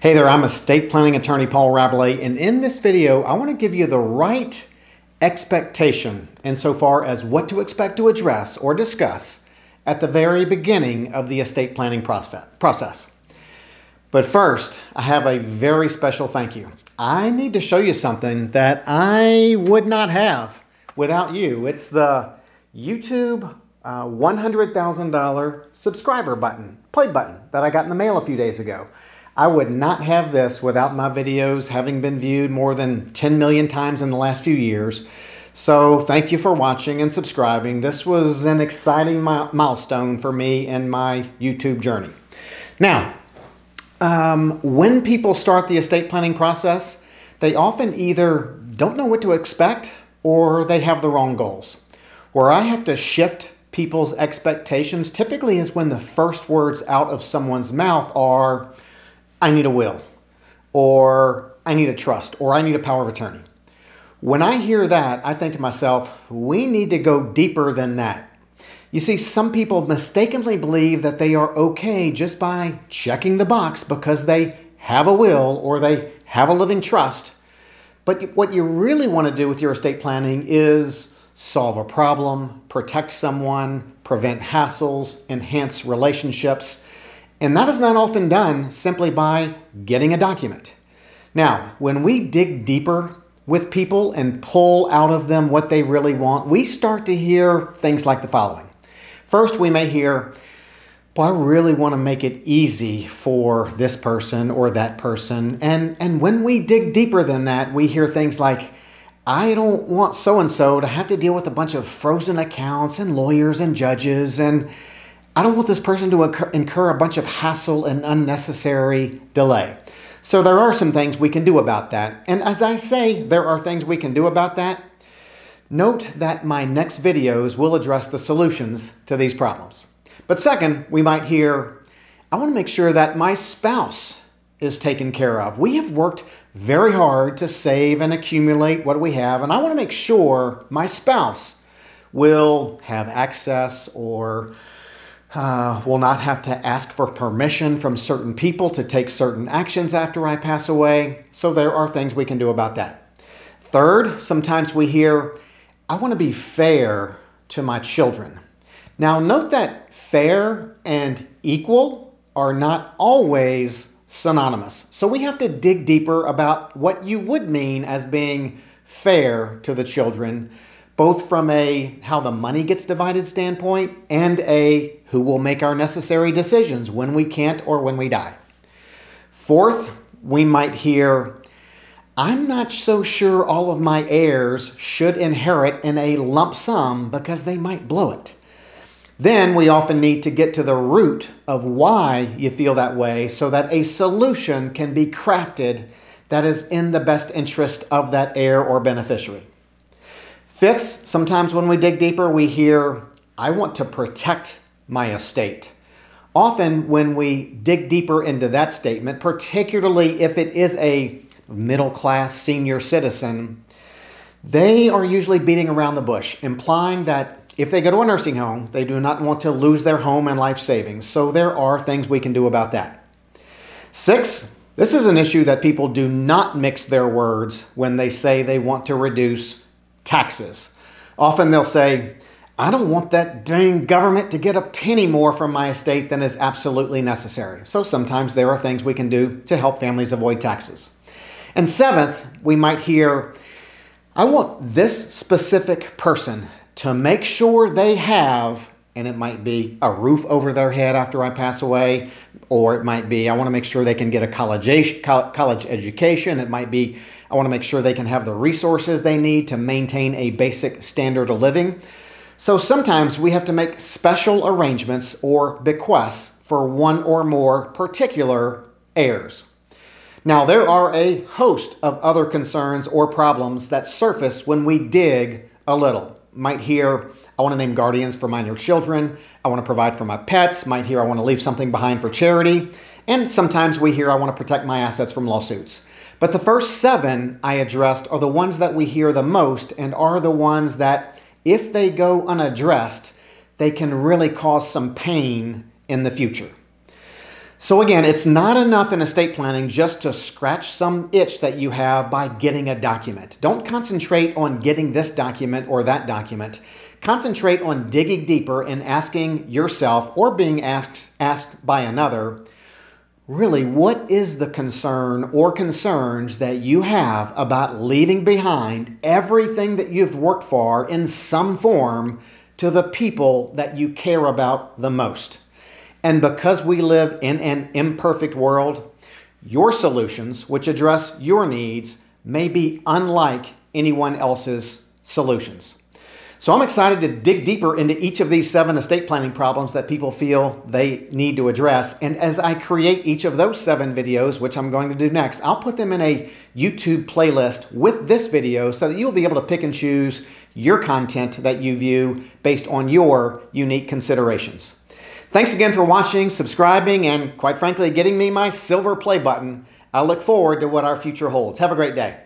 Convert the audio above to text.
Hey there, I'm estate planning attorney Paul Rabalais, and in this video, I want to give you the right expectation insofar as what to expect to address or discuss at the very beginning of the estate planning process. But first, I have a very special thank you. I need to show you something that I would not have without you. It's the YouTube $100,000 subscriber button, play button that I got in the mail a few days ago. I would not have this without my videos having been viewed more than 10 million times in the last few years. So thank you for watching and subscribing. This was an exciting milestone for me in my YouTube journey. Now, when people start the estate planning process, they often either don't know what to expect or they have the wrong goals. Where I have to shift people's expectations typically is when the first words out of someone's mouth are, I need a will, or I need a trust, or I need a power of attorney. When I hear that, I think to myself, we need to go deeper than that. You see, some people mistakenly believe that they are okay just by checking the box because they have a will or they have a living trust. But what you really want to do with your estate planning is solve a problem, protect someone, prevent hassles, enhance relationships. And that is not often done simply by getting a document. Now, when we dig deeper with people and pull out of them what they really want, we start to hear things like the following. First, we may hear, well, I really want to make it easy for this person or that person. And when we dig deeper than that, we hear things like, I don't want so-and-so to have to deal with a bunch of frozen accounts and lawyers and judges, and I don't want this person to incur a bunch of hassle and unnecessary delay. So there are some things we can do about that. And as I say, there are things we can do about that. Note that my next videos will address the solutions to these problems. But second, we might hear, I want to make sure that my spouse is taken care of. We have worked very hard to save and accumulate what we have, and I want to make sure my spouse will have access or will not have to ask for permission from certain people to take certain actions after I pass away. So there are things we can do about that. Third, sometimes we hear, I want to be fair to my children. Now note that fair and equal are not always synonymous. So we have to dig deeper about what you would mean as being fair to the children, both from a how the money gets divided standpoint and a who will make our necessary decisions when we can't or when we die. Fourth, we might hear, I'm not so sure all of my heirs should inherit in a lump sum because they might blow it. Then we often need to get to the root of why you feel that way so that a solution can be crafted that is in the best interest of that heir or beneficiary. Fifth, sometimes when we dig deeper, we hear, I want to protect my estate. Often when we dig deeper into that statement, particularly if it is a middle-class senior citizen, they are usually beating around the bush, implying that if they go to a nursing home, they do not want to lose their home and life savings. So there are things we can do about that. Six, this is an issue that people do not mix their words when they say they want to reduce taxes. Often they'll say, I don't want that dang government to get a penny more from my estate than is absolutely necessary. So sometimes there are things we can do to help families avoid taxes. And seventh, we might hear, I want this specific person to make sure they have, and it might be a roof over their head after I pass away, or it might be, I want to make sure they can get a college education. It might be, I want to make sure they can have the resources they need to maintain a basic standard of living. So sometimes we have to make special arrangements or bequests for one or more particular heirs. Now, there are a host of other concerns or problems that surface when we dig a little. Might hear, I want to name guardians for minor children. I want to provide for my pets. Might hear, I want to leave something behind for charity. And sometimes we hear, I want to protect my assets from lawsuits. But the first seven I addressed are the ones that we hear the most and are the ones that, if they go unaddressed, they can really cause some pain in the future. So again, it's not enough in estate planning just to scratch some itch that you have by getting a document. Don't concentrate on getting this document or that document. Concentrate on digging deeper and asking yourself or being asked by another, really, what is the concern or concerns that you have about leaving behind everything that you've worked for in some form to the people that you care about the most? And because we live in an imperfect world, your solutions, which address your needs, may be unlike anyone else's solutions. So I'm excited to dig deeper into each of these 7 estate planning problems that people feel they need to address. And as I create each of those 7 videos, which I'm going to do next, I'll put them in a YouTube playlist with this video so that you'll be able to pick and choose your content that you view based on your unique considerations. Thanks again for watching, subscribing, and quite frankly, getting me my silver play button. I look forward to what our future holds. Have a great day.